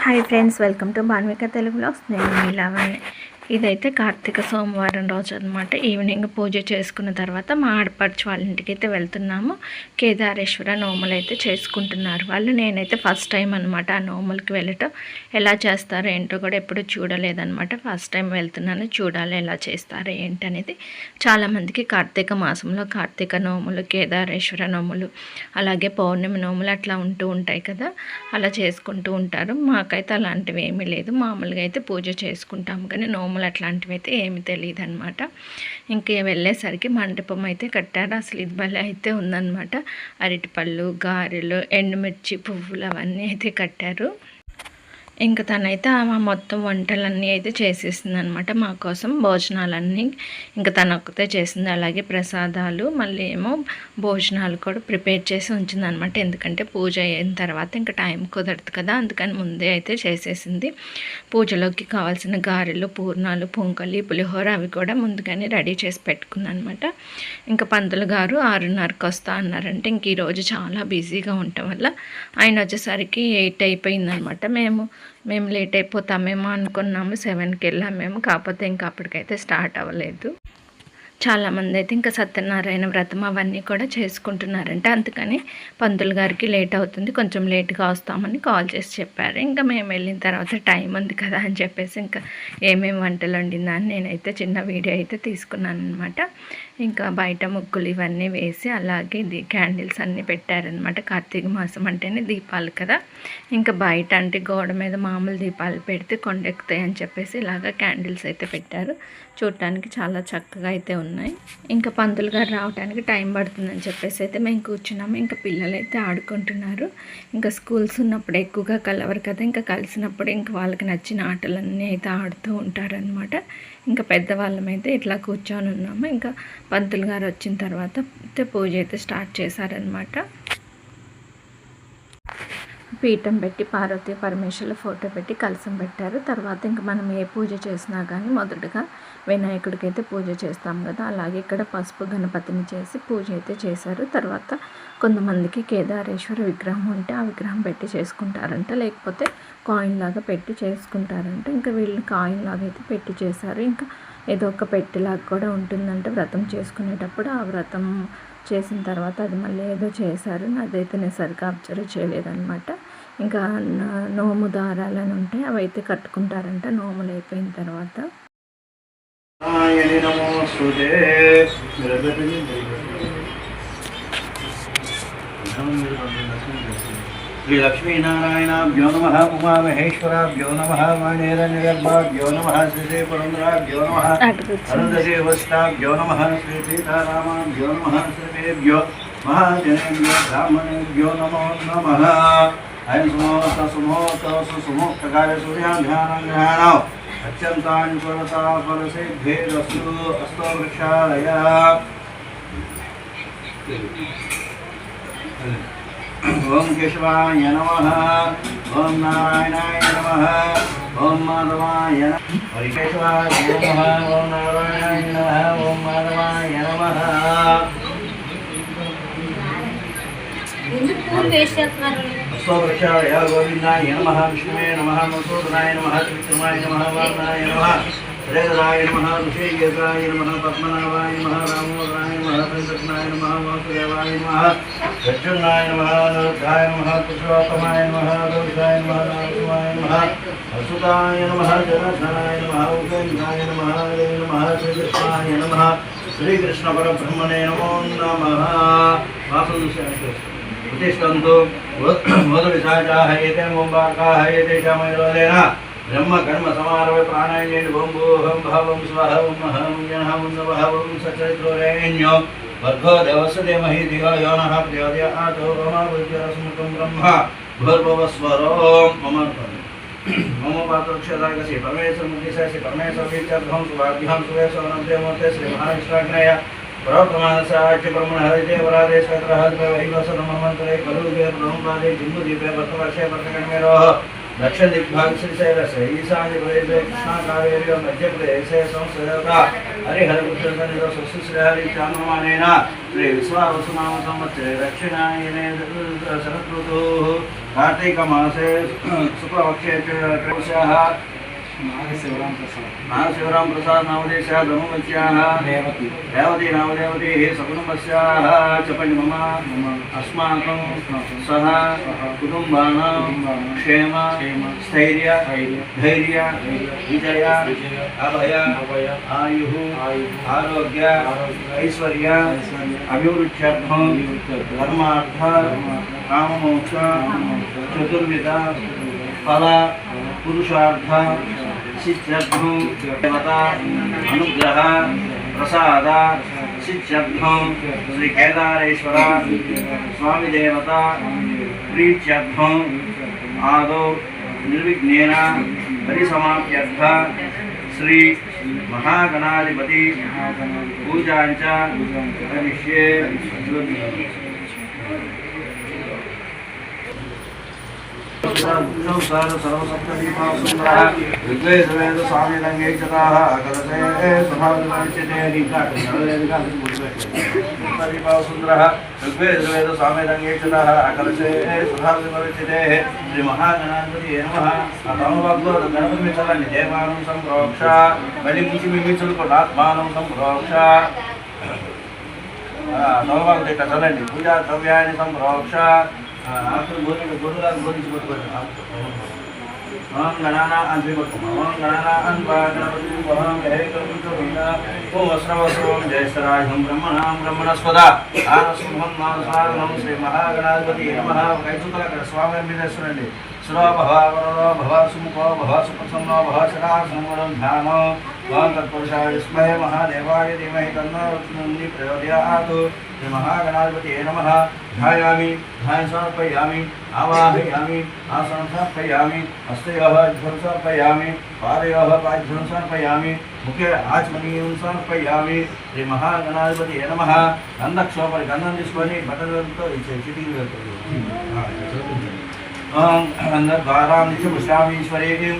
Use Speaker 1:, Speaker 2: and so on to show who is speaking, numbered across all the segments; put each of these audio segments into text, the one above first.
Speaker 1: Hi friends, welcome to Bhanvika Telugu vlogs. నేను మీ లావణ్య. ఇదైతే కార్తీక సోమవారం రోజు అనమాట. ఈవినింగ్ పూజ చేసుకున్న తర్వాత మా ఆడపడుచు వాళ్ళ ఇంటికి అయితే వెళ్తున్నాము. కేదారేశ్వర నోములు అయితే చేసుకుంటున్నారు వాళ్ళు. నేనైతే ఫస్ట్ టైం అనమాట ఆ నోములకి వెళ్ళటం. ఎలా చేస్తారో ఏంటో కూడా ఎప్పుడు చూడలేదనమాట. ఫస్ట్ టైం వెళ్తున్నాను, చూడాలి ఎలా చేస్తారో ఏంటనేది. చాలామందికి కార్తీక మాసంలో కార్తీక నోములు, కేదారేశ్వర నోములు, అలాగే పౌర్ణమి నోములు అట్లా ఉంటూ ఉంటాయి కదా, అలా చేసుకుంటూ ఉంటారు. మాకైతే అలాంటివి ఏమీ లేదు. మామూలుగా అయితే పూజ చేసుకుంటాము, కానీ నోములు అట్లాంటివి అయితే ఏమీ తెలియదు అనమాట. ఇంక వెళ్ళేసరికి మండపం అయితే కట్టారు. అసలు ఇది భలే అయితే ఉందన్నమాట. అరటిపళ్ళు, గారెలు, ఎండుమిర్చి, పువ్వులు అవన్నీ అయితే కట్టారు. ఇంకా తనైతే మొత్తం వంటలన్నీ అయితే చేసేసింది అనమాట. మా కోసం భోజనాలన్నీ ఇంకా తను ఒక్కతే చేసింది. అలాగే ప్రసాదాలు, మళ్ళీ ఏమో భోజనాలు కూడా ప్రిపేర్ చేసి ఉంచింది అనమాట. ఎందుకంటే పూజ అయిన తర్వాత ఇంకా టైం కుదరదు కదా, అందుకని ముందే అయితే చేసేసింది. పూజలోకి కావాల్సిన గారెలు, పూర్ణాలు, పొంగలి, పులిహోర అవి కూడా ముందుగానే రెడీ చేసి పెట్టుకుంది అనమాట. ఇంకా పంతులు గారు 6:30కి వస్తా అన్నారంటే ఇంక ఈరోజు చాలా బిజీగా ఉండటం వల్ల ఆయన వచ్చేసరికి 8 అయిపోయిందనమాట. మేము లేట్ అయిపోతామేమో అనుకున్నాము. 7కి వెళ్ళాము మేము. కాకపోతే ఇంకా అప్పటికైతే స్టార్ట్ అవ్వలేదు. చాలామంది అయితే ఇంకా సత్యనారాయణ వ్రతం అవన్నీ కూడా చేసుకుంటున్నారంట. అందుకని పంతులు గారికి లేట్ అవుతుంది, కొంచెం లేట్గా వస్తామని కాల్ చేసి చెప్పారు. ఇంకా మేము వెళ్ళిన తర్వాత టైం ఉంది కదా అని చెప్పేసి ఇంకా ఏమేమి వంటలు వండిందా అని నేనైతే చిన్న వీడియో అయితే తీసుకున్నాను అనమాట. ఇంకా బయట ముగ్గులు ఇవన్నీ వేసి అలాగే క్యాండిల్స్ అన్నీ పెట్టారనమాట. కార్తీక మాసం అంటేనే దీపాలు కదా, ఇంకా బయట అంటే గోడ మీద మామూలు దీపాలు పెడితే కొండెక్కుతాయి అని చెప్పేసి ఇలాగ క్యాండిల్స్ అయితే పెట్టారు. చూడటానికి చాలా చక్కగా అయితే ఉన్నాయి. ఇంకా పంతులు గారు రావడానికి టైం పడుతుందని చెప్పేసి అయితే మేము కూర్చున్నాము. ఇంకా పిల్లలు అయితే ఆడుకుంటున్నారు. ఇంకా స్కూల్స్ ఉన్నప్పుడు ఎక్కువగా కలవరు కదా, ఇంకా కలిసినప్పుడు ఇంకా వాళ్ళకి నచ్చిన ఆటలన్నీ అయితే ఆడుతూ ఉంటారనమాట. ఇంకా పెద్దవాళ్ళమైతే ఇట్లా కూర్చొని ఉన్నాము. ఇంకా పంతులు గారు వచ్చిన తర్వాత పూజ అయితే స్టార్ట్ చేశారనమాట. పీఠం పెట్టి పార్వతీ పరమేశ్వరుల ఫోటో పెట్టి కలసం పెట్టారు. తర్వాత ఇంకా మనం ఏ పూజ చేసినా కానీ మొదటగా వినాయకుడికి అయితే పూజ చేస్తాం కదా, అలాగే ఇక్కడ పసుపు గణపతిని చేసి పూజ అయితే చేశారు. తర్వాత కొంతమందికి కేదారేశ్వర విగ్రహం ఉంటే ఆ విగ్రహం పెట్టి చేసుకుంటారంట, లేకపోతే కాయిన్ లాగా పెట్టి చేసుకుంటారంట. ఇంకా వీళ్ళు కాయిన్ లాగా అయితే పెట్టి చేశారు. ఇంకా ఏదో ఒక పెట్టిలాగా కూడా ఉంటుందంటే వ్రతం చేసుకునేటప్పుడు. ఆ వ్రతం చేసిన తర్వాత అది మళ్ళీ ఏదో చేశారు, అదైతే నేను సరిగ్గా అబ్జర్వ్ చేయలేదన్నమాట. ఇంకా నోము దారాలని ఉంటాయి, అవి అయితే కట్టుకుంటారంట నోములు అయిపోయిన తర్వాత.
Speaker 2: శ్రీ లక్ష్మీనారాయణాభ్యో నమః, ఉమామహేశ్వరాభ్యో నమః, వాణీరణ్యగర్భాభ్యో నమః, శ్రీ పురంధరాభ్యో నమః, అనంతదేవస్థాభ్యో నమః, శ్రీ సీతారామాభ్యో నమః, శ్రీభ్యో మహాజనేభ్యో బ్రాహ్మణేభ్యో నమో నమః. అయం సుమోత సుమోత సుమోక్తకార్య సూర్యాభ్యానం అత్యంతాన్ని పరతా పరసిద్ధేరస్తు అస్తో వృక్షాలయ. ఓం కేశవాయ నమః, ఓం నారాయణాయ నమః, ఓం మాధవాయ కేశవాయ నమః, ఓం నారాయణాయ నమః, ఓం మాధవాయ నమః. అశ్వవృక్షాయ గోవిందాయ నమః, విష్ణువే నమః, మధుసూదనాయ నమః, త్రివిక్రమాయ నమః, వామనాయ నమః, శ్రీధరాయ నమః, ఋషికేశాయ నమః, పద్మనాభాయ నమః, రామోదరాయ నమః, శ్రీకృష్ణాయ నమః, వాసుదేవాయ నమః, ప్రద్యుమ్నాయ నమః, నిరుద్ధాయ నమః, పురుషోత్తమాయ నమః, గౌరికాయ నమః, నరసింహాయ నమః, అసుతాయ నమః, జనార్దనాయ నమః, ఉపేంద్రాయ నమః, దేవి నమః, శ్రీకృష్ణాయ నమః, శ్రీకృష్ణ పరబ్రహ్మణే నమో నమః. ప్రతిష్టంతు మోదవిశాచాః ఏతే ముంబాకాః ఏతేషామయోలేన బ్రహ్మ కర్మ సమారవ ప్రాణాయనేన ఓం భావం స్వహ ఓం మహం జనః నవః ఓం సచైత్రోరేణ్యో వర్గో దేవస్య ధీమహి ధియో యో నః ప్రచోదయాత్. ఓం విద్యాస్ముఖం బ్రహ్మ భూర్భువస్వరోం మమ మమ పాత్రక్షదాయ శ్రీ పరమేశ్వర ముఖ్య శ్రీ పరమేశ్వర విద్యార్థం సుభాభ్యాం సువేశ్వరమూర్తే శ్రీ మహావిష్ణాగ్నేయ ప్రమాణసాచ్య బ్రహ్మణ హరితే వరాదే శ్వేత్రహద్వైవసనమంత్రే కలుగే బ్రహ్మపాదే జింబుదీపే భక్తవర్షే భక్తగణమేరోః दक्षिण दिग्भाग श्रीशैलस्य ईशान्य प्रदेशे कृष्णा कावेरी मध्य प्रदेशे संस्कृता हरिहरपुत्र श्री चांद्रमानेन श्री विश्वावसुनाम संवत्सरे दक्षिणायने शरद ऋतुः कार्तिक मासे शुक्लपक्षे त्रयोदश्याः नागशिवराम प्रसाद नामदेशः ब्रह्मवत्याः रेवती नामदेवती सकुटुम्बस्याः च मम अस्माकं सह कुटुम्बानां क्षेम स्थैर्य धैर्य विजय अभय आयुः आरोग्य ऐश्वर्य अभिवृद्ध्यर्थं धर्मार्थ काममोक्ष चतुर्विध फल पुरुषार्थ सिद्ध्यर्थं देवता अनुग्रह प्रसाद सिद्ध्यर्थं श्री केदारेश्वर स्वामी देवता प्रीत्यर्थं आदौ निर्विघ्नेन परिसमाप्त्यर्थ श्री महागणाधिपति पूजाञ्च करिष्ये। ऋग्वेद स्वामी रंगेक्षताः कलशे स्वभावचिते सुंदरः ऋग्वेद स्वामी रंगेक्षताः कलशे स्वभावचिते श्री महागणाधिपति नमः अतमवग्लो गणपति मिचलनि देवानं संप्रोक्ष बलि मिचुल कोटात्मानं संप्रोक्ष अतमवग्लो कचलनि पूजा द्रव्याणि संप्रोक्ष ओम गणाना जयसराजं ब्रह्मणस्पदा श्री महागणाधिपति नमः स्वामी सुरो भव सुमुखो भव सुप्रसन्नो भव शरासनं ध्यानो ओम तत्पुरुषाय विद्महे महादेवाय धीमहि तन्नो रुद्रः प्रचोदयात्। श्री महागणाधिपति नमः ध्यायामि ध्यान समर्पयामि आवाहयामि आसनं समर्पयामि हस्तयोः अर्घ्यं समर्पयामि पादयोः पाद्यं समर्पयामि मुखे आचमनीयं समर्पयामि। श्री महागणाधिपति नमः गन्धक्षोपरि गन्धं తీసుకొని బట్టలతో చిటికి गन्धद्वारां च पुष्टामीश्वरीं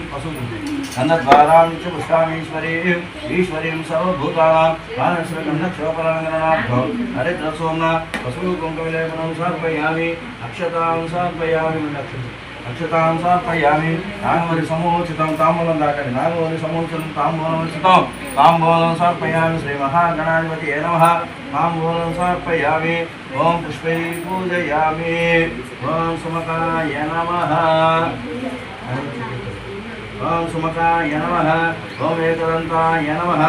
Speaker 2: गन्धद्वारां च पुष्टामीश्वरीं ईश्वरीं सर्वभूतानां मानसगन्धक्षोपराङ्गणाभ्यो हरिद्रसोम्ना वसुकुङ्कुमलेपनं समर्पयामि अक्षतां समर्पयामि अक्षतां समर्पयामि नागवरि समोचितं ताम्बूलं दाकरि नागवरि समोचितं ताम्बूलं ताम्बूलं समर्पयामि। श्री महागणाधिपति नमः ताम्बूलं समर्पयामि ओम पुष्पैः पूजयामि ओम सुमकाय नमः ओम सुमकाय नमः ओम एकदन्ताय नमः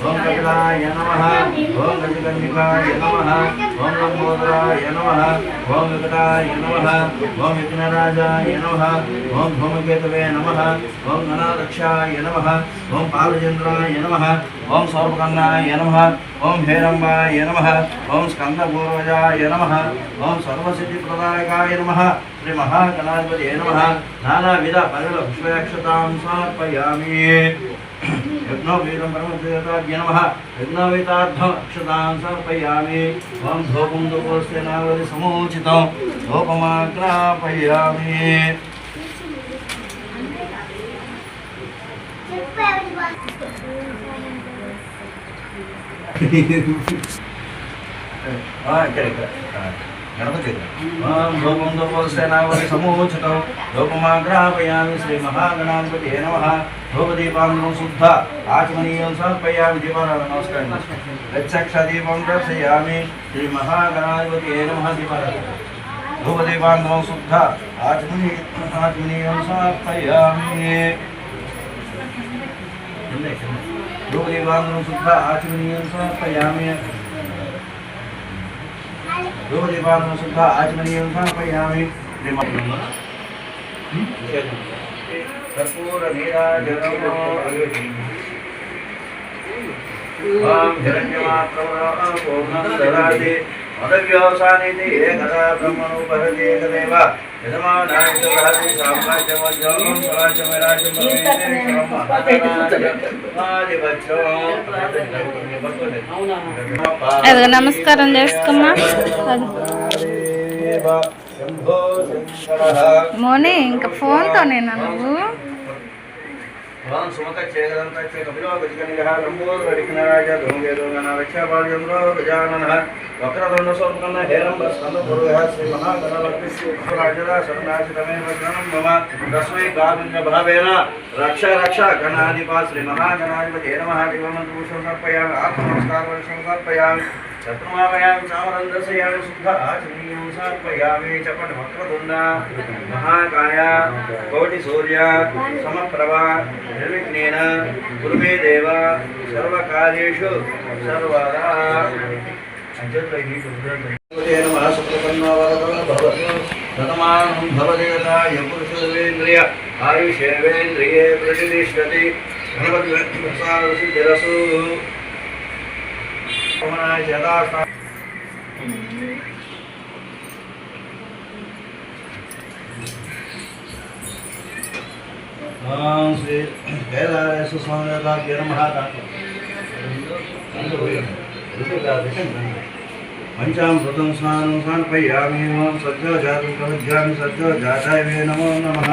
Speaker 2: ओम कपिलाय नमः ओम गजकर्णिकाय नमः ओम लंबोदराय नमः ओम विकटाय नमः ओम विघ्नराजाय नमः ओम धूमकेतवे नमः ओम गणाध्यक्षाय नमः ओम पालचन्द्राय नमः ओम सर्वकन्नाय नमः ओम हेरम्बाय नमः ओम स्कन्दपूर्वजाय नमः ओम सर्वसिद्धिप्रदायकाय नमः। श्री महागणाधिपति नमः नानाविध परिमलपुष्पैक्षतां समर्पयामि यज्ञोपवीतं परमदेवताभ्यो नमः यज्ञोपवीतार्थम् अक्षतां समर्पयामि ओम धूपं धूपस्य नागवरि समुचितं धूपमाग्रापयामि। धूपं धूपस्य नागवरि समुचितं धूपमाग्रापयामि। श्री महागणाधिपति नमः धूपदीपां शुद्ध आचमनीयं समर्पयामि। दीपाराधन नमस्कार गच्छक्षदीपं दर्शयामि। श्री महागणाधिपति नमः दीपाराधन धूपदीपां शुद्ध आचमनीयं समर्पयामि। धूपदीपां शुद्ध आचमनीयं समर्पयामि। धूपदीपां शुद्ध आचमनीयं समर्पयामि। कर्पूरनीराजनम् ओम हिरण्यमात्रं पूर्णं ददाति मदव्योसानिति एकदा ब्रह्मणोपहति एकदेव यजमानाय ददाति साम्राज्यमध्यं स्वराज्यमेराज्यं
Speaker 1: నమస్కారం చేసుకోమ్మా।
Speaker 2: శంభో శంకరః
Speaker 1: మోనే ఇంకా ఫోన్తోనేనా నువ్వు
Speaker 2: भवान् सुमतच्छेदन्तस्य कपिलो गजकनिगः लम्बोदरडिघ्नराज धूमकेतुगणारक्षापालचन्द्रो गजाननः वक्रतुण्डसोत्पन्नः हेरम्बस्कन्दपूर्वः श्रीमहागणलक्ष्मीराजदा शरणाशितमेव शरणं मम तस्मै कारुण्यभावेन रक्ष रक्ष गणाधिपा श्रीमहागणाधिपते नमः दिवमन्त्रभूषणं समर्पयामि आत्मनमस्कारं समर्पयामि शत्रुमावयामि चामरन्दर्शयामि शुद्ध आचमनीयं समर्पयामि चपटवक्रतुण्ड महाकाय कोटिसूर्य समप्रभा निर्विघ्नेन कुरुमे देव सर्वकार्येषु सर्वदा नमः सुप्रसन्नो शतमानं भवदेवता यपुरुषेन्द्रिय आयुषेवेन्द्रिये प्रतिष्ठति गणपतिरसु श्री कैलास स्वामी नमः पंचामृतं स्नानं समर्पयामि ओं सज्जोजातं प्रवज्यामि सज्जोजाताय नमो नमः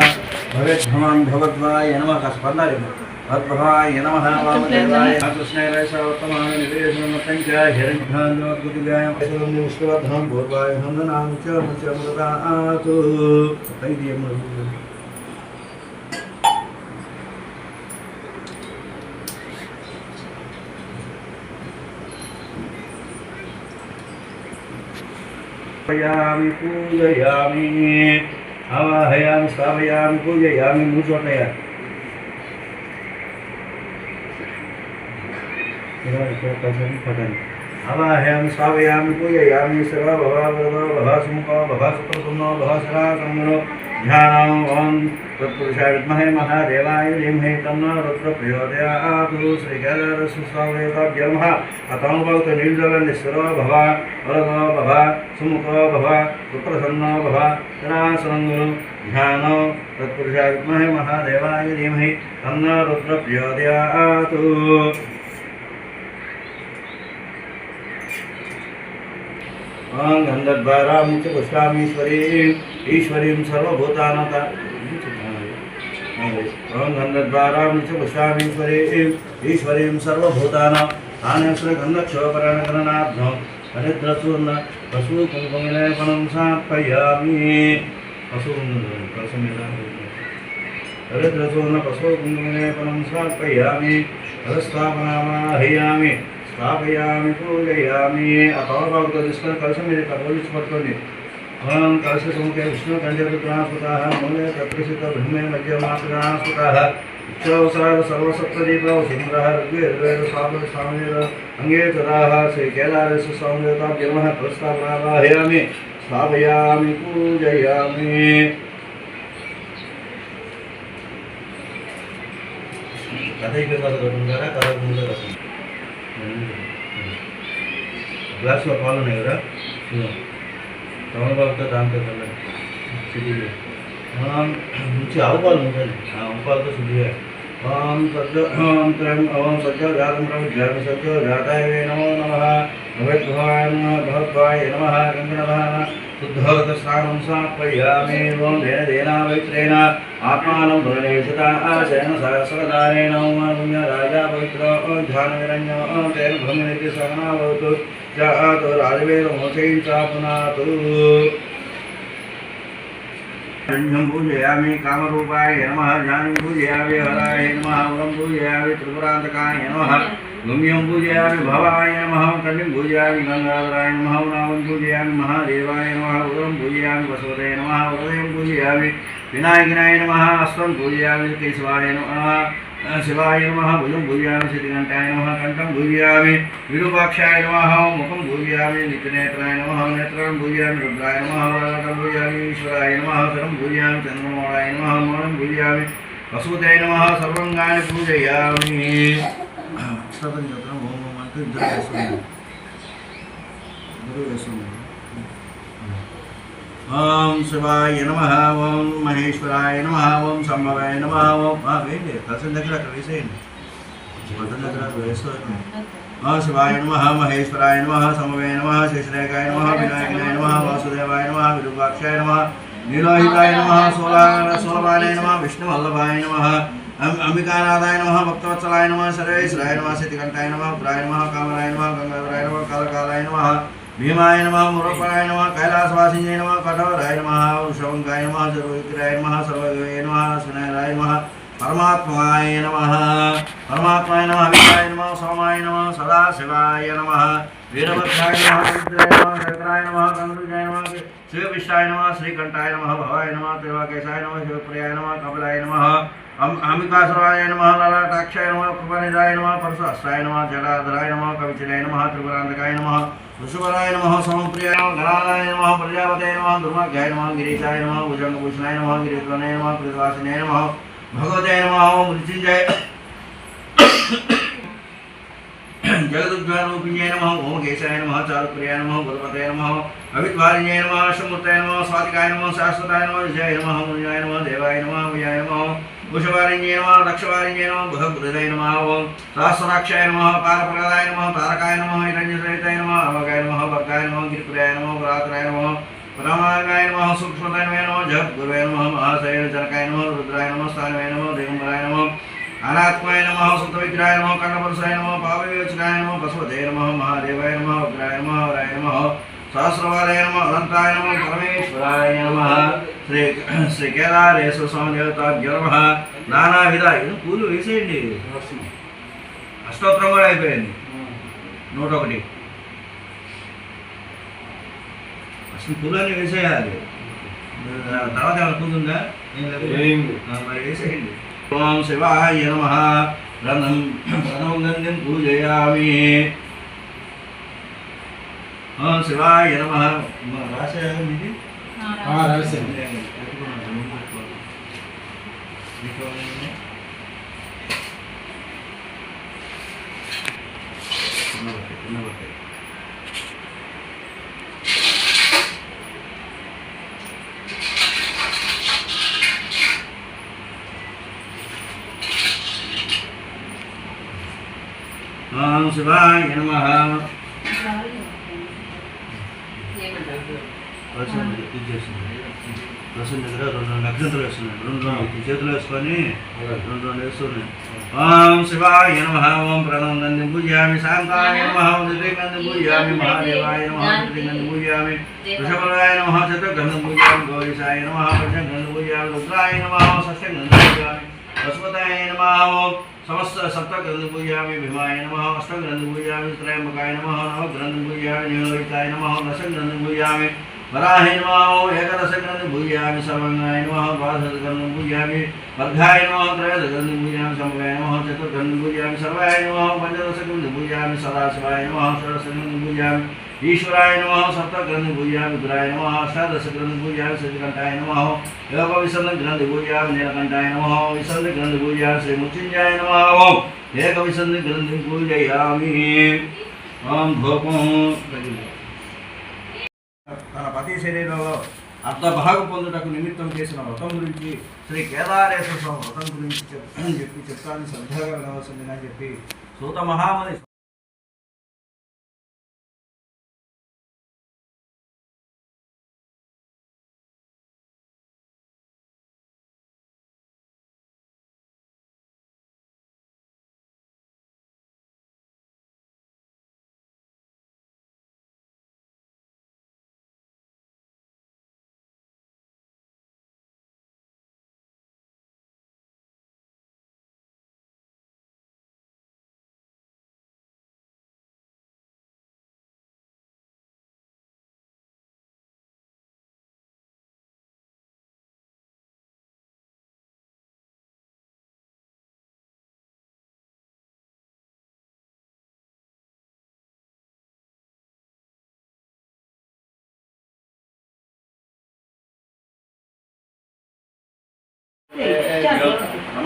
Speaker 2: भवेद्भवान् भगवद्वाय नमः स्पन्दाय भगवाय नमः वामदेवाय कृष्णाय सर्वोत्तमाय निवेदनं च हिरण्यभानुगुदिगाय विष्णुवर्धनं भूर्वाय हन्दनां च मुचमृतातु तैर्यं पूजयामि पूजयामि आवाहयामि स्थापयामि पूजयामि मूचोटया आवाहयामि स्थापयामि पूजयामि सर्व भव सुमुखो भव सुप्रसन्नो भव सदासन्नो ध्यानं ओं तत्पुरुषाय विद्महे महादेवाय धीमहि तन्नो रुद्रः प्रचोदयात् श्रीकैलासस्वामिदेवताभ्यो नमः अतं भवतु निर्जलनिस्सरो भव वरदो भव सुमुखो भव सुप्रसन्नो भव सदासन्नो ध्यानं तत्पुरुषाय विद्महे महादेवाय धीमहि तन्नो रुद्रः प्रचोदयात् ओं गन्धद्वारां च पुष्पामीश्वरीं ईश्वरीं सर्वभूतानां ओं गन्धद्वारां च पुष्पामीश्वरीं ईश्वरीं सर्वभूतानां आनश्रगन्धक्षोपरणगणनाभ्यो हरिद्रसूर्ण पशुकुङ्कुमलेपनं समर्पयामि हरिद्रसूर्ण पशुकुङ्कुमलेपनं समर्पयामि हरस्थापनामाहयामि स्थापयामि पूजयामि अथवा कलशं पट्टोंडि ओं कलशसमुखे विष्णुकण्ठरुद्रास्पताः मूले तत्प्रसिद्धब्रह्मे मध्यमासुरास्पताः उच्चौसराः सर्वसप्तदीपौ सिंहः ऋग्वेदवेदसामवेद अङ्गे तदाः श्रीकैलासस्वामिदेवताभ्यो नमः प्रस्थापनावाहयामि स्थापयामि पूजयामि ग्लास में पाल नहीं रहा तमलपाल दान कर हाँ नीचे आव पाल आव पाल तो शुद्धि है ओम सज्जो ओम त्रयं ओम सज्जो जातं प्रविज्ञामि सज्जो जाताय नमो नमः भगवद्भवाय नमः भगवद्वाय नमः गङ्गणवाय शुद्धोदस्नानं समर्पयामि ओं देना पवित्रेण आत्मानं भरणेषता आशयन सहस्रदानेन ओं राजा पवित्रो ध्यानविरञ्जो तेन ब्रह्मनित्य सहना भवतु जातो राजवेदमोक्षैः प्राप्नुयात् रञ्जं पूजयामि कामरूपाय नमः ज्ञानं पूजयामि हराय नमः उरं पूजयामि त्रिपुरान्तकाय नमः गुम्यं पूजयामि भवाय नमः कण्डिं पूजयामि गङ्गाधराय नमः नामं पूजयामि महादेवाय नमः उरं पूजयामि वसुदेवाय नमः उदयं पूजयामि विनायकाय नमः अस्तं पूजयामि केशवाय नमः शिवाय नमः भुजं पूजयामि श्रीकण्ठाय नमः कण्ठं पूजयामि विरूपाक्षाय नमः मुखं पूजयामि नित्यनेत्राय नमः नेत्रं पूजयामि रुद्राय नमः वरदं पूजयामि ईश्वराय नमः शरं पूजयामि चन्द्रमौळाय नमः मौनं पूजयामि वसुदेवाय नमः सर्वाङ्गानि पूजयामि ओम शिवाय नमः ओम महेश्वराय नमः ओम संभवाय नमः ओम वेद दर्शन దగ్గర వేసేయండి దర్శనం దగ్గర వేసుకోండి शिवाय नमः महेश्वराय नमः समवे नमः शेषरेखाय नमः विनायकाय नमः वासुदेवाय नमः विरूपाक्षाय नमः नीलोहिताय नमः सोलभाय नमः विष्णुवल्लभाय नमः अंबिकानाथाय नमः भक्तवत्सलाय नमः सर्वेश्वराय नमः सिद्धिकंठाय नमः उग्राय नमः कामराय नमः गंगाधराय नमः कालकालाय नमः भीमाय नमः मुरोपराय नमः कैलासवासिने नमः कठोराय नमः वृषभंगाय नमः सर्वविग्रहाय नमः सर्वदेवाय नमः सुनाराय नमः परमात्माय नमः विष्णाय नमः सोमाय नमः सदाशिवाय नमः वीरभद्राय नमः रुद्राय नमः शंकराय नमः गंगरुजाय नमः शिवविष्टाय नमः श्रीकंठाय नमः भवाय नमः त्रिवाकेशाय नमः शिवप्रियाय नमः कपिलाय नमः अंबिकासुराय नमः ललाटाक्षाय नमः कृपानिधाय नमः परशुहस्ताय नमः जटाधराय नमः कविचलाय नमः त्रिपुरांतकाय नमः वृषभराय नमः सोमप्रियाय नमः गणालाय नमः प्रजापतये नमः दुर्वाग्याय नमः गिरीशाय नमः भुजंगभूषणाय नमः गिरिध्वनाय नमः कृतवासिने नमः भगवते नमः ओम मृत्युंजय जगदुद्धारूपिण्ये नमः ओम केशाय नमः चारुप्रियाय नमः गुरुपतये नमः अविद्वारिण्ये नमः अश्वमूर्तये नमः स्वातिकाय नमः शाश्वताय नमः विजयाय नमः मुनियाय नमः देवाय नमः विजयाय नमः वृषवारिण्ये नमः दक्षवारिण्ये नमः बुधबुधये नमः ओम सहस्राक्षाय नमः पारप्रदाय नमः तारकाय नमः हिरण्यसहिताय नमः अवगाय नमः वर्गाय नमः गिरिप्रियाय नमः पुरातनाय नमः परमागाय नमः सूक्ष्मताय नमः जगद्गुरुवे नमः महाशैलजनकाय नमः रुद्राय नमः स्थानवे नमः दिगंबराय नमः अनात्माय नमः सुतविग्रहाय नमः कंडपुरुषाय नमः पावविवेचनाय नमः बसवते नमः महादेवाय नमः उग्राय नमः वराय नमः सहस्रवाराय नमः अनंताय नमः परमेश्वराय नमः श्री केदारेश्वर स्वामी देवताभ्यो नमः नानाविध పూలు వేసేయండి అష్టోత్తరం కూడా అయిపోయింది 101 అసలు పూలన్నీ వేసేయాలి తర్వాత ఏమైనా పూలు ఉందా మరి వేసేయండి ఓం శివాయ నమః ప్రణం గంధం పూజయామి ఓం శివాయ నమః రాశారు ఇది ఓం శివాయ నమః రసం దగ్గర 2 నక్షత్రాలు వేస్తున్నాయి 2 చేతులు వేసుకొని 2 వేస్తున్నాయి ఓం శివాయ నమః ఓం ప్రణందం పూజయామి శాంతాయ నమః ఉదితంగం పూజయామి మహాదేవాయ నమః ఉదితంగం పూజయామి వృషభరాయ నమః చతుర్గంధం పూజయామి గౌరీశాయ నమః పంచగంధం పూజయామి రుద్రాయ నమః షష్ఠగంధం పూజయామి వసుపతాయ నమః ఓం समस्त सप्तग्रंथ पूजयामि भीमाय नमः अष्टग्रंथ पूजयामि त्रयंबकाय नमः नवग्रंथ पूजयामि नीलोहिताय नमः दशग्रंथ पूजयामि वराहे नमः एकदशग्रंथ पूजयामि सर्वंगाय नमः द्वादशग्रंथ पूजयामि वर्गाय नमः त्रयोदशग्रंथ पूजयामि समगाय नमः चतुर्ग्रंथ पूजयामि सर्वाय नमः पंचदशग्रंथ पूजयामि सदाशिवाय नमः षोडशग्रंथ पूजयामि ईश्वराय नमः सप्तग्रंथ पूजयामि रुद्राय नमः अष्टादशग्रंथ पूजयामि श्रीकंठाय नमः एकविंशतिग्रंथ पूजयामि नीलकंठाय नमः विंशतिग्रंथ पूजयामि श्री मृत्युंजयाय नमः ओम एकविंशतिग्रंथ पूजयामि ओम धूपं తన పతి శరీరంలో అర్ధభాగం పొందుటకు నిమిత్తం చేసిన వ్రతం గురించి శ్రీ కేదారేశ్వర స్వామి వ్రతం గురించి చెప్తాను శ్రద్ధగా వినవలసిందని చెప్పి సూత మహాముని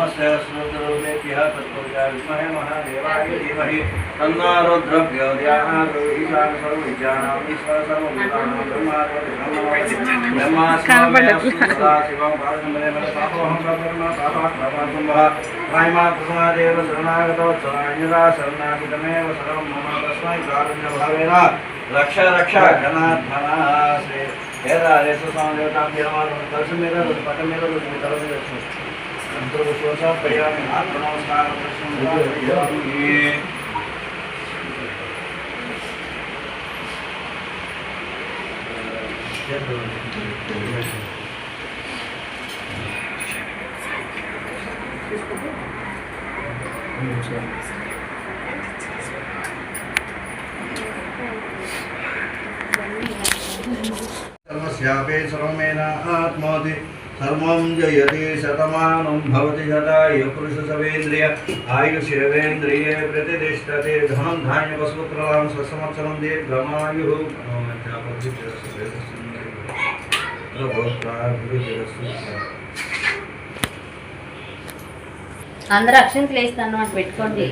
Speaker 2: नमस्ते श्रोतरूपेभ्यः तत्पुरुषाय विद्महे महादेवाय धीमहि तन्नो रुद्रः ईशान सर्वविद्यानां ईश्वर सर्वभूतानां ब्रह्मास्मि सदा शिवं पादमले मले पापोऽहं सर्वकर्म पापात्मपापम्भः प्रायमात्मदेव शरणागतो शरणान्यदा शरणागतमेव सर्वं मम तस्मै कारुण्यभावेन रक्ष रक्ष जनार्दना श्री వేదాలేసు స్వామిదేవతాం తీరమాలు కలిసి మీద పట్ట మీద తల మీద అందరూ శ్వాస ప్రయాణి ఆత్మ నమస్కారం सर्वस्यापि सर्वमेन आत्मोति सर्वं जयति शतमानं भवति शताय पुरुषसवेन्द्रिय आयुष्यवेन्द्रिये प्रतिष्ठते धनं धान्यवस्पुत्रलां स्वसंवत्सरं दीर्घमायुः
Speaker 3: అందరూ అక్షంతలు వేస్తాను అని పెట్టుకోండి.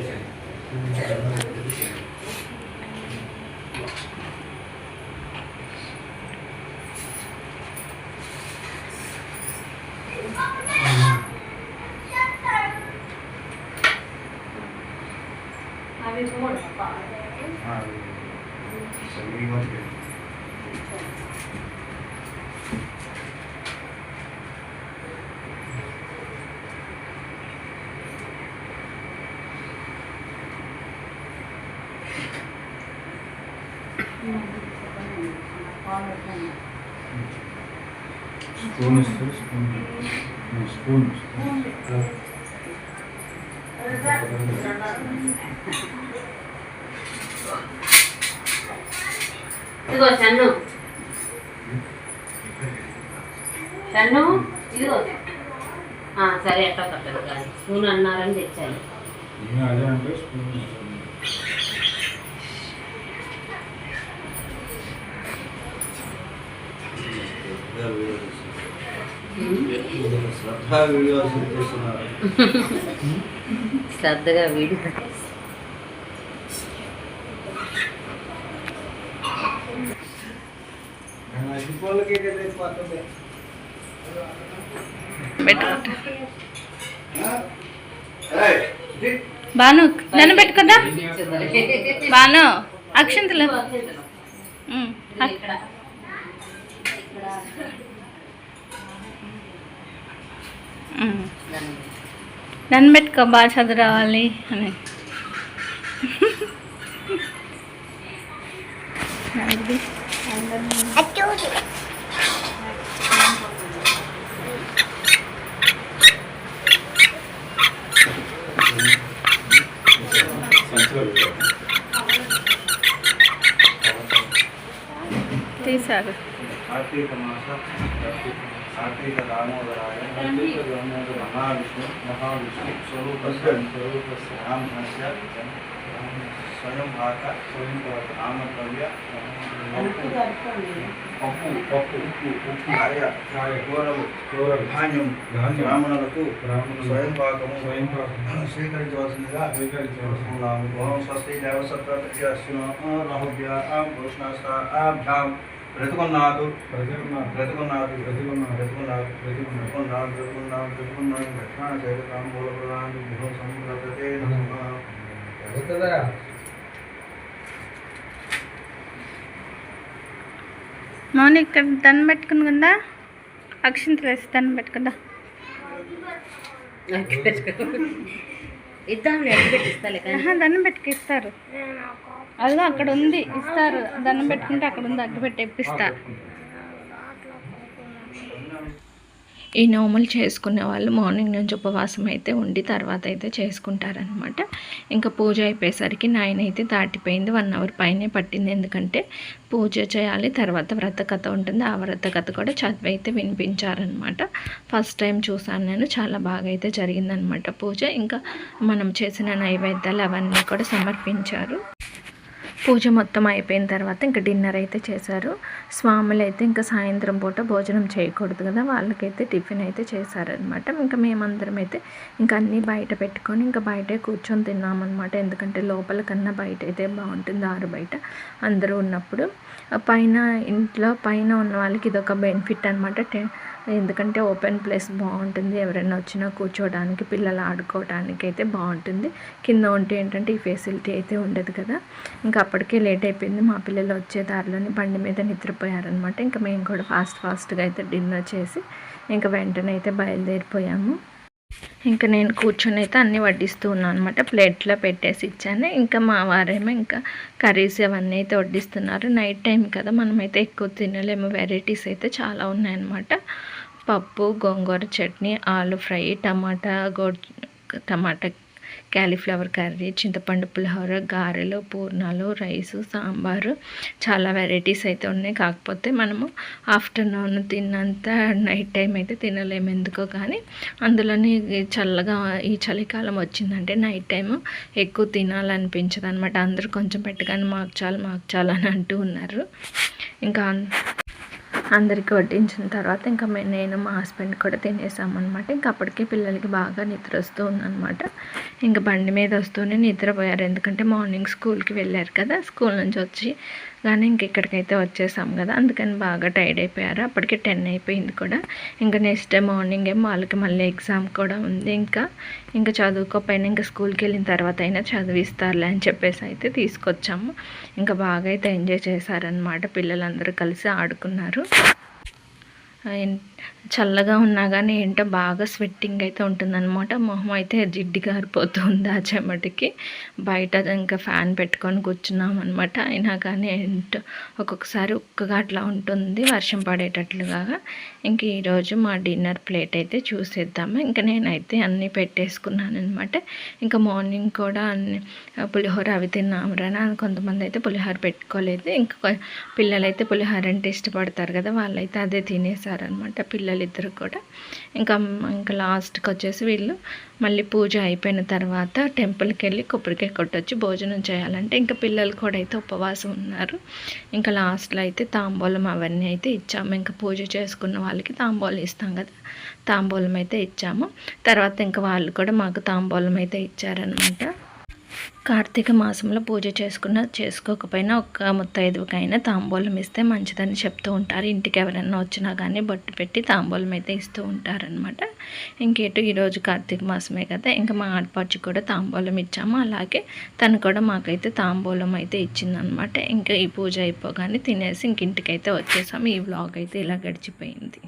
Speaker 3: ఇదిగో చన్ను చన్ను ఇదిగో సరే ఎట్లా కట్టదు కానీ స్పూన్ అన్నారని తెచ్చాను. శ్రద్ధగా వీడియో
Speaker 1: బాను నన్ను పెట్టుకోదా బాను అక్షంతలు నన్ను పెట్టుకో బాగా చదువు రావాలి అని తీసారు.
Speaker 2: కార్తీక మాస కార్తీక దామోదరాయ మహావిష్ణు మహావిష్ణు స్వరూపస్య రామస్య స్వయం భాక నామకవ్య పప్పు పప్పు ఉప్పు ఛాయ కూరలు ధాన్యం బ్రాహ్మణులకు స్వయం పాకము స్వీకరించవలసిందిగా స్వీకరించవలసిందాము. ఓం స్వస్తి దేవసత్వస్య రాహుభ్యాం పురుషాభ్యాం బ్రతుకున్నాడు బ్రతుకున్నాడు బ్రతుకున్నాడు బ్రతుకున్నాడు బ్రతుకున్నాడు బ్రతుకున్నాడు బ్రతుకున్నాడు బ్రతుకున్నాడు దక్షిణ శైలతాం మూలప్రదానం గృహ సంప్రదతే
Speaker 1: మౌని ఇక్కడ దండం పెట్టుకుని కదా అక్షంతలు వేసి దండం పెట్టుకుందా
Speaker 3: ఇద్దాంలే పెట్టిస్తాలే కానీ
Speaker 1: దండం పెట్టుకు ఇస్తారు. అదిగో అక్కడ ఉంది ఇస్తారు. దండం పెట్టుకుంటే అక్కడ ఉంది అగ్గి పెట్టి ఇప్పిస్తా. ఈ నోములు చేసుకునే వాళ్ళు మార్నింగ్ నుంచి ఉపవాసం అయితే ఉండి తర్వాత అయితే చేసుకుంటారనమాట. ఇంకా పూజ అయిపోయేసరికి 9 అయితే దాటిపోయింది. 1 అవర్ పైనే పట్టింది. ఎందుకంటే పూజ చేయాలి, తర్వాత వ్రత కథ ఉంటుంది. ఆ వ్రత కథ కూడా చదివి అయితే వినిపించారనమాట. ఫస్ట్ టైం చూసాను నేను. చాలా బాగా అయితే జరిగిందనమాట పూజ. ఇంకా మనం చేసిన నైవేద్యాలు అవన్నీ కూడా సమర్పించారు. పూజ మొత్తం అయిపోయిన తర్వాత ఇంకా డిన్నర్ అయితే చేశారు. స్వాములు అయితే ఇంకా సాయంత్రం పూట భోజనం చేయకూడదు కదా, వాళ్ళకైతే టిఫిన్ అయితే చేశారనమాట. ఇంకా మేమందరం అయితే ఇంకా అన్నీ బయట పెట్టుకొని ఇంకా బయటే కూర్చొని తిన్నామన్నమాట. ఎందుకంటే లోపల కన్నా బయట అయితే బాగుంటుంది, ఆరు బయట అందరూ ఉన్నప్పుడు. పైన ఇంట్లో పైన ఉన్న వాళ్ళకి ఇదొక బెనిఫిట్ అనమాట. ఎందుకంటే ఓపెన్ ప్లేస్ బాగుంటుంది, ఎవరైనా వచ్చినా కూర్చోవడానికి, పిల్లలు ఆడుకోవడానికి అయితే బాగుంటుంది. కింద ఉంటే ఏంటంటే ఈ ఫెసిలిటీ అయితే ఉండదు కదా. ఇంకా అప్పటికే లేట్ అయిపోయింది, మా పిల్లలు వచ్చే దారిలోనే బండి మీద నిద్రపోయారనమాట. ఇంకా మేము కూడా ఫాస్ట్గా అయితే డిన్నర్ చేసి ఇంకా వెంటనే అయితే బయలుదేరిపోయాము. ఇంకా నేను కూర్చొని అయితే అన్నీ వడ్డిస్తూ ఉన్నాను అనమాట. ప్లేట్లో పెట్టేసి ఇచ్చాను. ఇంకా మా వారేమో ఇంకా కర్రీస్ అవన్నీ అయితే వడ్డిస్తున్నారు. నైట్ టైం కదా, మనమైతే ఎక్కువ తినలేము, వెరైటీస్ అయితే చాలా ఉన్నాయన్నమాట. పప్పు, గోంగూర చట్నీ, ఆలు ఫ్రై, టమాటా క్యాలీఫ్లవర్ కర్రీ, చింతపండు పులిహోర, గారెలు, పూర్ణాలు, రైసు, సాంబారు, చాలా వెరైటీస్ అయితే ఉన్నాయి. కాకపోతే మనము ఆఫ్టర్నూన్ తిన్నంత నైట్ టైం అయితే తినలేము ఎందుకో కానీ. అందులోని చల్లగా ఈ చలికాలం వచ్చిందంటే నైట్ టైము ఎక్కువ తినాలనిపించదు అనమాట. అందరూ కొంచెం పెట్టగానే మాకు చాలు అని అంటూ ఉన్నారు. ఇంకా అందరికీ వడ్డించిన తర్వాత ఇంకా నేను మా హస్బెండ్ కూడా తినేసామన్నమాట. ఇంకా అప్పటికే పిల్లలకి బాగా నిద్ర వస్తూ ఉందన్నమాట. ఇంకా బండి మీద వస్తూనే నిద్రపోయారు, ఎందుకంటే మార్నింగ్ స్కూల్కి వెళ్ళారు కదా. స్కూల్ నుంచి వచ్చి కానీ ఇంక ఇక్కడికైతే వచ్చేసాం కదా, అందుకని బాగా టైర్డ్ అయిపోయారు. అప్పటికే 10 అయిపోయింది కూడా. ఇంకా నెక్స్ట్ డే మార్నింగ్ ఏమో వాళ్ళకి మళ్ళీ ఎగ్జామ్ కూడా ఉంది. ఇంకా చదువుకోపోయినా ఇంకా స్కూల్కి వెళ్ళిన తర్వాత అయినా చదివిస్తారులే అని చెప్పేసి అయితే తీసుకొచ్చాము. ఇంకా బాగా అయితే ఎంజాయ్ చేశారనమాట. పిల్లలందరూ కలిసి ఆడుకున్నారు. చల్లగా ఉన్నా కానీ ఏంటో బాగా స్వెట్టింగ్ అయితే ఉంటుందన్నమాట. మొహం అయితే జిడ్డు గారిపోతుంది ఆ చెమటికి. బయట ఇంకా ఫ్యాన్ పెట్టుకొని కూర్చున్నాం అనమాట. అయినా కానీ ఏంటో ఒక్కొక్కసారి ఉక్కగా అట్లా ఉంటుంది, వర్షం పడేటట్లుగా. ఇంక ఈరోజు మా డిన్నర్ ప్లేట్ అయితే చూసేద్దాము. ఇంకా నేనైతే అన్నీ పెట్టేసుకున్నాను అనమాట. ఇంకా మార్నింగ్ కూడా అన్ని పులిహోర అవి తిన్నాము రా. కొంతమంది అయితే పులిహోర పెట్టుకోలేదు. ఇంకా పిల్లలైతే పులిహోర అంటే ఇష్టపడతారు కదా, వాళ్ళైతే అదే తినేసారనమాట, పిల్లలిద్దరు కూడా. ఇంకా లాస్ట్కి వచ్చేసి వీళ్ళు మళ్ళీ పూజ అయిపోయిన తర్వాత టెంపుల్కి వెళ్ళి కొబ్బరికాయ కొట్టొచ్చి భోజనం చేయాలంటే ఇంకా పిల్లలు కూడా అయితే ఉపవాసం ఉన్నారు. ఇంకా లాస్ట్లో అయితే తాంబూలం అవన్నీ అయితే ఇచ్చాము. ఇంకా పూజ చేసుకున్న వాళ్ళకి తాంబూలం ఇస్తాం కదా, తాంబూలం అయితే ఇచ్చాము. తర్వాత ఇంకా వాళ్ళు కూడా మాకు తాంబూలం అయితే ఇచ్చారనమాట. కార్తీక మాసంలో పూజ చేసుకోకపోయినా ఒక్క ముత్తైదువుకైనా తాంబూలం ఇస్తే మంచిదని చెప్తూ ఉంటారు. ఇంటికి ఎవరైనా వచ్చినా కానీ బొట్టు పెట్టి తాంబూలం అయితే ఇస్తూ ఉంటారనమాట. ఇంకేటు ఈరోజు కార్తీక మాసమే కదా, ఇంకా మా ఆడపడుచు కూడా తాంబూలం ఇచ్చాము. అలాగే తను కూడా మాకైతే తాంబూలం అయితే ఇచ్చిందనమాట. ఇంకా ఈ పూజ అయిపోగానే తినేసి ఇంటికైతే వచ్చేసాము. ఈ వ్లాగ్ అయితే ఇలా గడిచిపోయింది.